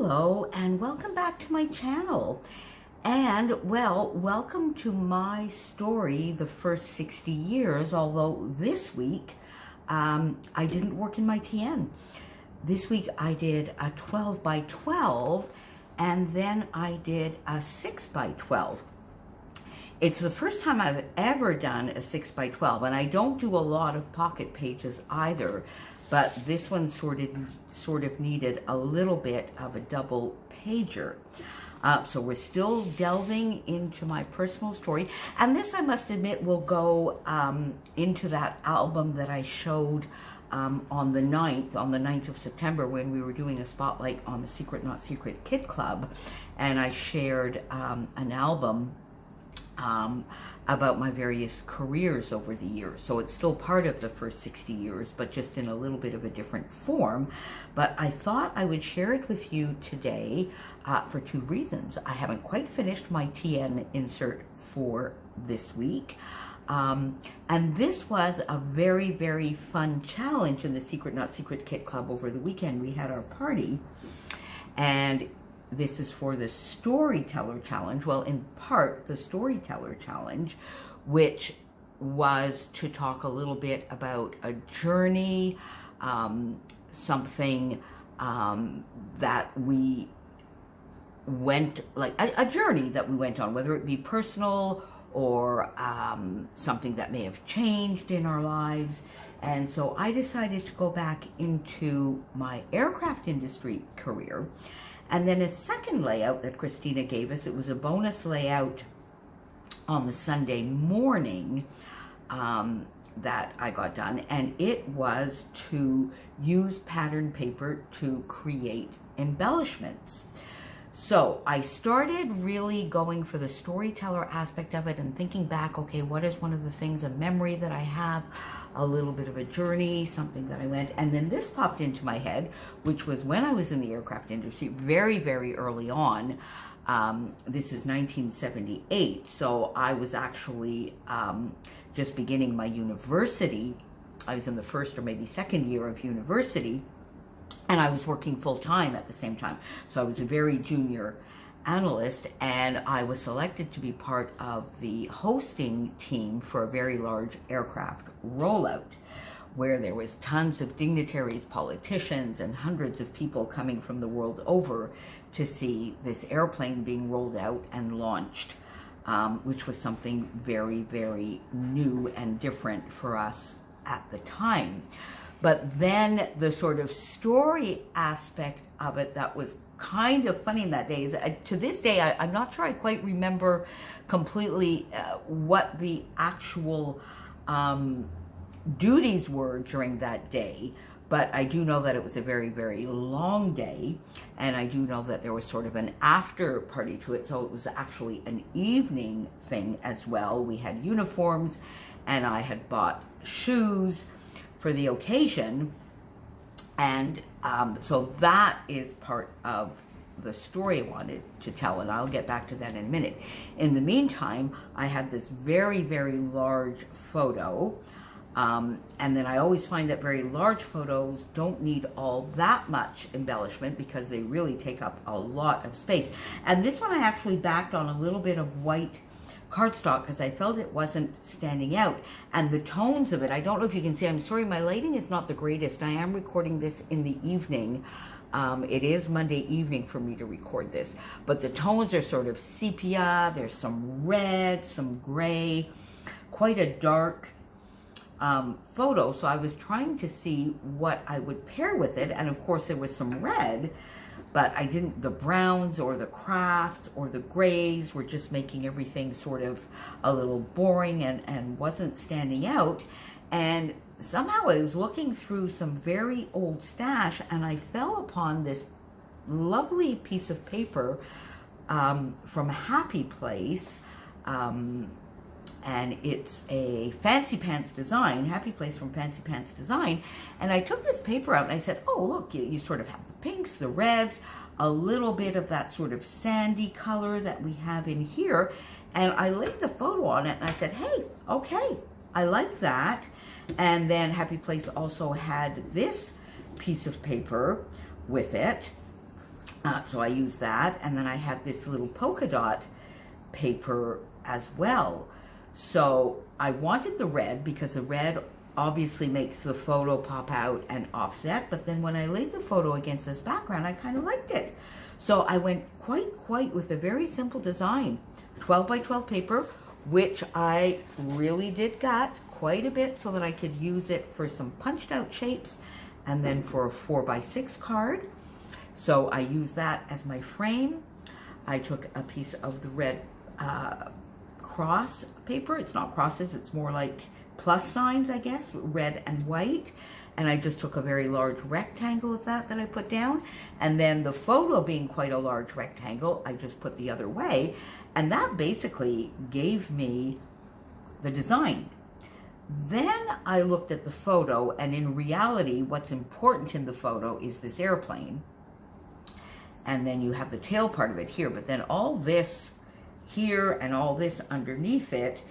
Hello and welcome back to my channel. And well, welcome to my story, The First 60 Years, although this week I didn't work in my TN. This week I did a 12 by 12 and then I did a 6 by 12. It's the first time I've ever done a 6 by 12, and I don't do a lot of pocket pages either, but this one sort of needed a little bit of a double pager. So we're still delving into my personal story, and this, I must admit, will go into that album that I showed on the 9th of September, when we were doing a spotlight on the Secret Not Secret Kit Club, and I shared an album about my various careers over the years. So it's still part of the first 60 years, but just in a little bit of a different form. But I thought I would share it with you today for two reasons. I haven't quite finished my TN insert for this week. And this was a very, very fun challenge in the Secret Not Secret Kit Club over the weekend. We had our party, and this is for the Storyteller Challenge. Well, in part, the Storyteller Challenge, which was to talk a little bit about a journey, something that we went, like a journey that we went on, whether it be personal or something that may have changed in our lives. And so I decided to go back into my aircraft industry career. And then a second layout that Christina gave us, it was a bonus layout on the Sunday morning that I got done, and it was to use pattern paper to create embellishments. So I started really going for the storyteller aspect of it and thinking back, okay, what is one of the things, a memory that I have, a little bit of a journey, something that I went, and then this popped into my head, which was when I was in the aircraft industry very, very early on. This is 1978, so I was actually just beginning my university. I was in the first or maybe second year of university, and I was working full-time at the same time. So I was a very junior analyst, and I was selected to be part of the hosting team for a very large aircraft rollout, where there was tons of dignitaries, politicians, and hundreds of people coming from the world over to see this airplane being rolled out and launched, which was something very, very new and different for us at the time. But then the sort of story aspect of it that was kind of funny in that day is, to this day, I'm not sure I quite remember completely what the actual duties were during that day, but I do know that it was a very, very long day, and I do know that there was sort of an after party to it, so it was actually an evening thing as well. We had uniforms, and I had bought shoes for the occasion, and so that is part of the story I wanted to tell, and I'll get back to that in a minute. In the meantime, I had this very, very large photo, and then I always find that very large photos don't need all that much embellishment because they really take up a lot of space. And this one I actually backed on a little bit of white cardstock because I felt it wasn't standing out, and the tones of it, I don't know if you can see, I'm sorry, my lighting is not the greatest. I am recording this in the evening. It is Monday evening for me to record this, but the tones are sort of sepia, there's some red, some gray, quite a dark photo. So I was trying to see what I would pair with it, and of course there was some red, but I didn't, the browns or the crafts or the grays were just making everything sort of a little boring and wasn't standing out. And somehow I was looking through some very old stash, and I fell upon this lovely piece of paper from Happy Place, and it's a Fancy Pants design, Happy Place from Fancy Pants Design. And I took this paper out and I said, oh, look, you sort of have the pinks, the reds, a little bit of that sort of sandy color that we have in here. And I laid the photo on it and I said, hey, okay, I like that. And then Happy Place also had this piece of paper with it. So I used that, and then I had this little polka dot paper as well. So I wanted the red because the red obviously makes the photo pop out and offset, but then when I laid the photo against this background, I kind of liked it. So I went quite with a very simple design, 12 by 12 paper, which I really did gut quite a bit so that I could use it for some punched out shapes and then for a 4 by 6 card. So I used that as my frame. I took a piece of the red cross paper. It's not crosses, it's more like plus signs, I guess, red and white. And I just took a very large rectangle of that I put down. And then the photo being quite a large rectangle, I just put the other way. And that basically gave me the design. Then I looked at the photo, and in reality, what's important in the photo is this airplane. And then you have the tail part of it here, but then all this here and all this underneath it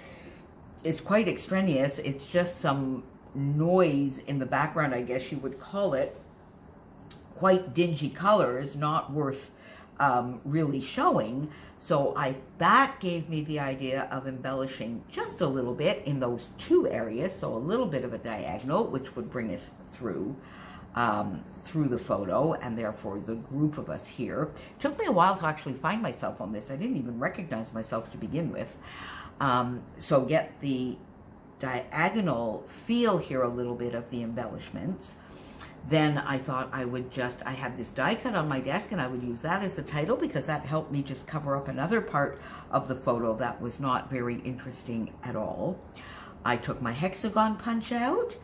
is quite extraneous. It's just some noise in the background, I guess you would call it. Quite dingy colors, not worth really showing. So that gave me the idea of embellishing just a little bit in those two areas. So a little bit of a diagonal, which would bring us through the photo, and therefore the group of us here. It took me a while to actually find myself on this. I didn't even recognize myself to begin with. So get the diagonal feel here a little bit of the embellishments. Then I thought I had this die cut on my desk, and I would use that as the title because that helped me just cover up another part of the photo that was not very interesting at all. I took my hexagon punch out,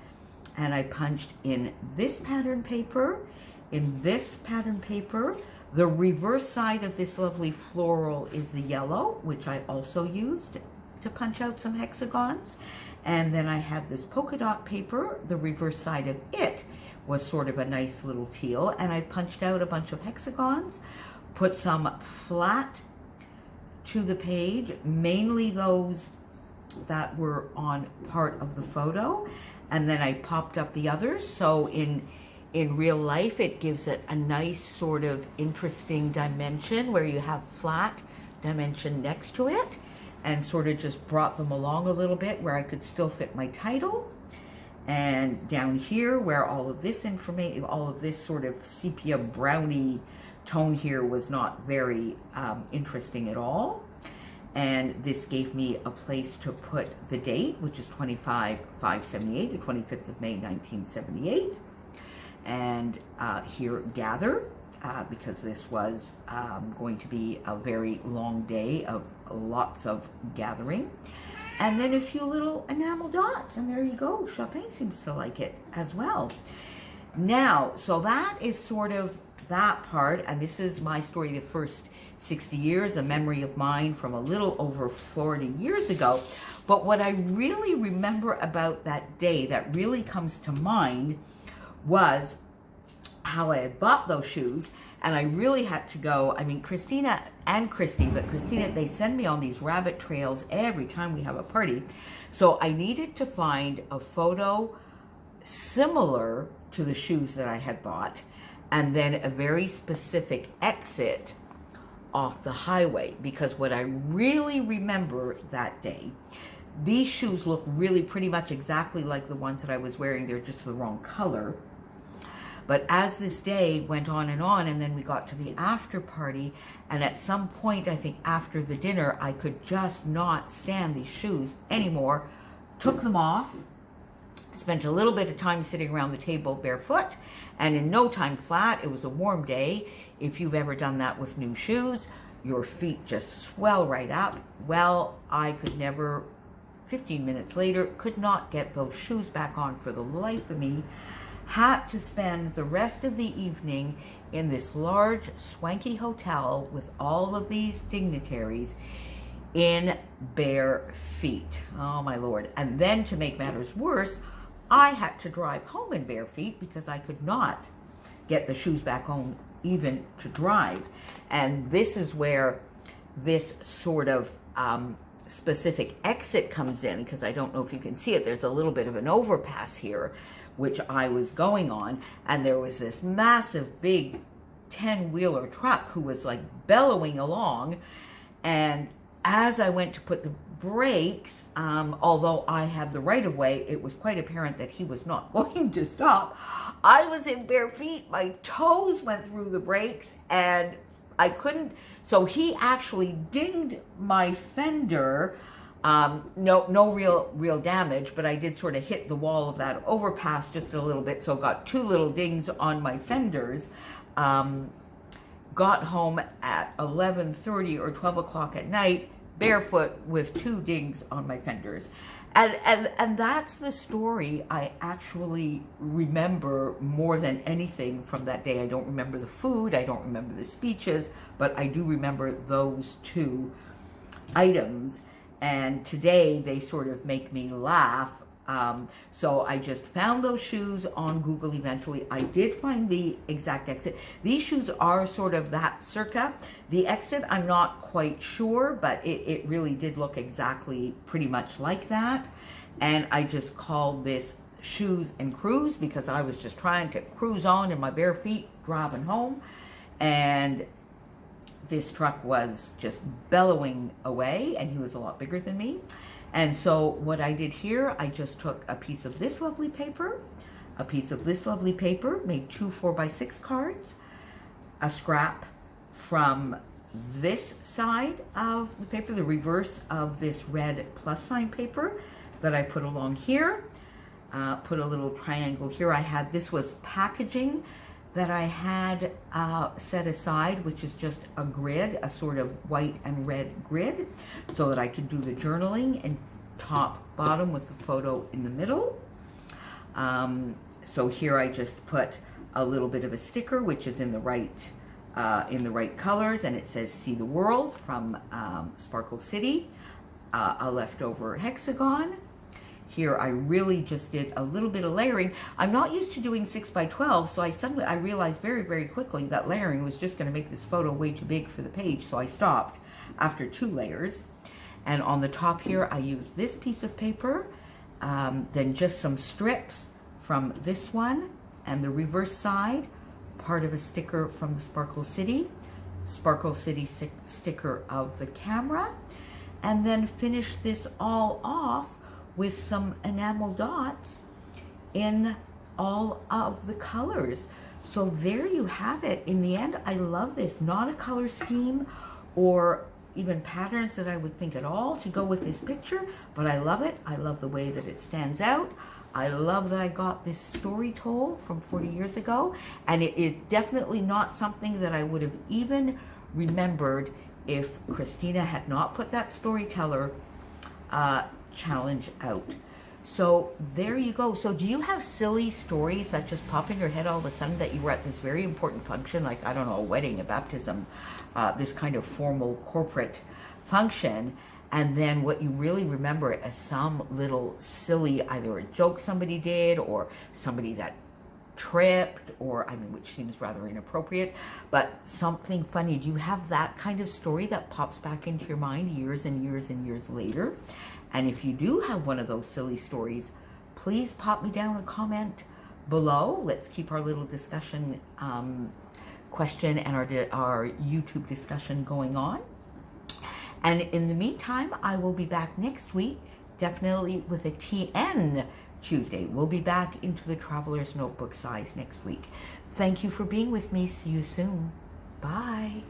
and I punched in this pattern paper, in this pattern paper. The reverse side of this lovely floral is the yellow, which I also used to punch out some hexagons. And then I had this polka dot paper. The reverse side of it was sort of a nice little teal, and I punched out a bunch of hexagons, put some flat to the page, mainly those that were on part of the photo, and then I popped up the others. So in real life, it gives it a nice sort of interesting dimension where you have flat dimension next to it, and sort of just brought them along a little bit where I could still fit my title. And down here where all of this information, all of this sort of sepia brownie tone here was not very interesting at all. And this gave me a place to put the date, which is 25/5/78, the 25th of May, 1978. And here, gather, because this was going to be a very long day of lots of gathering. And then a few little enamel dots, and there you go. Chopin seems to like it as well. Now, so that is sort of that part, and this is my story, the first 60 years, a memory of mine from a little over 40 years ago. But what I really remember about that day that really comes to mind was how I had bought those shoes, and I really had to go. I mean, Christina and Christy, but Christina, they send me on these rabbit trails every time we have a party. So I needed to find a photo similar to the shoes that I had bought, and then a very specific exit off the highway, because what I really remember that day, these shoes look really pretty much exactly like the ones that I was wearing. They're just the wrong color. But as this day went on, and then we got to the after party, and at some point, I think after the dinner, I could just not stand these shoes anymore. Took them off, spent a little bit of time sitting around the table barefoot, and in no time flat. It was a warm day. If you've ever done that with new shoes, your feet just swell right up. Well, I could never, 15 minutes later, could not get those shoes back on for the life of me. Had to spend the rest of the evening in this large, swanky hotel with all of these dignitaries in bare feet. Oh, my Lord. And then to make matters worse, I had to drive home in bare feet because I could not get the shoes back home even to drive. And this is where this sort of specific exit comes in, because I don't know if you can see it. There's a little bit of an overpass here, which I was going on, and there was this massive big 10-wheeler truck who was like bellowing along. And as I went to put the brakes, although I had the right of way, it was quite apparent that he was not going to stop. I was in bare feet, my toes went through the brakes, and I couldn't, so he actually dinged my fender. No real damage, but I did sort of hit the wall of that overpass just a little bit, so got 2 little dings on my fenders. Got home at 11:30 or 12 o'clock at night, barefoot with 2 dings on my fenders. And that's the story I actually remember more than anything from that day. I don't remember the food, I don't remember the speeches, but I do remember those 2 items. And today they sort of make me laugh. So I just found those shoes on Google eventually. I did find the exact exit. These shoes are sort of that circa. The exit, I'm not quite sure, but it really did look exactly pretty much like that. And I just called this Shoes and Cruise because I was just trying to cruise on in my bare feet, driving home. And this truck was just bellowing away, and he was a lot bigger than me. And so what I did here, I just took a piece of this lovely paper, a piece of this lovely paper, made 2 4x6 cards, a scrap from this side of the paper, the reverse of this red plus sign paper that I put along here, put a little triangle here. This was packaging that I had set aside, which is just a grid, a sort of white and red grid, so that I could do the journaling and top, bottom with the photo in the middle. So here I just put a little bit of a sticker, which is in the right colors, and it says "See the World" from Sparkle City, a leftover hexagon. Here I really just did a little bit of layering. I'm not used to doing 6x12, so I realized very quickly that layering was just going to make this photo way too big for the page, so I stopped after 2 layers. And on the top here I used this piece of paper, then just some strips from this one, and the reverse side, part of a sticker from the Sparkle City sticker of the camera, and then finish this all off with some enamel dots in all of the colors. So there you have it. In the end, I love this. Not a color scheme or even patterns that I would think at all to go with this picture, but I love it. I love the way that it stands out. I love that I got this story told from 40 years ago, and it is definitely not something that I would have even remembered if Christina had not put that storyteller challenge out. So there you go. So do you have silly stories that just pop in your head all of a sudden that you were at this very important function, like, I don't know, a wedding, a baptism, this kind of formal corporate function, and then what you really remember as some little silly, either a joke somebody did or somebody that tripped, or, I mean, which seems rather inappropriate, but something funny. Do you have that kind of story that pops back into your mind years and years and years later? And if you do have one of those silly stories, please pop me down a comment below. Let's keep our little discussion question and our YouTube discussion going on. And in the meantime, I will be back next week, definitely with a TN Tuesday. We'll be back into the Traveler's Notebook size next week. Thank you for being with me. See you soon. Bye.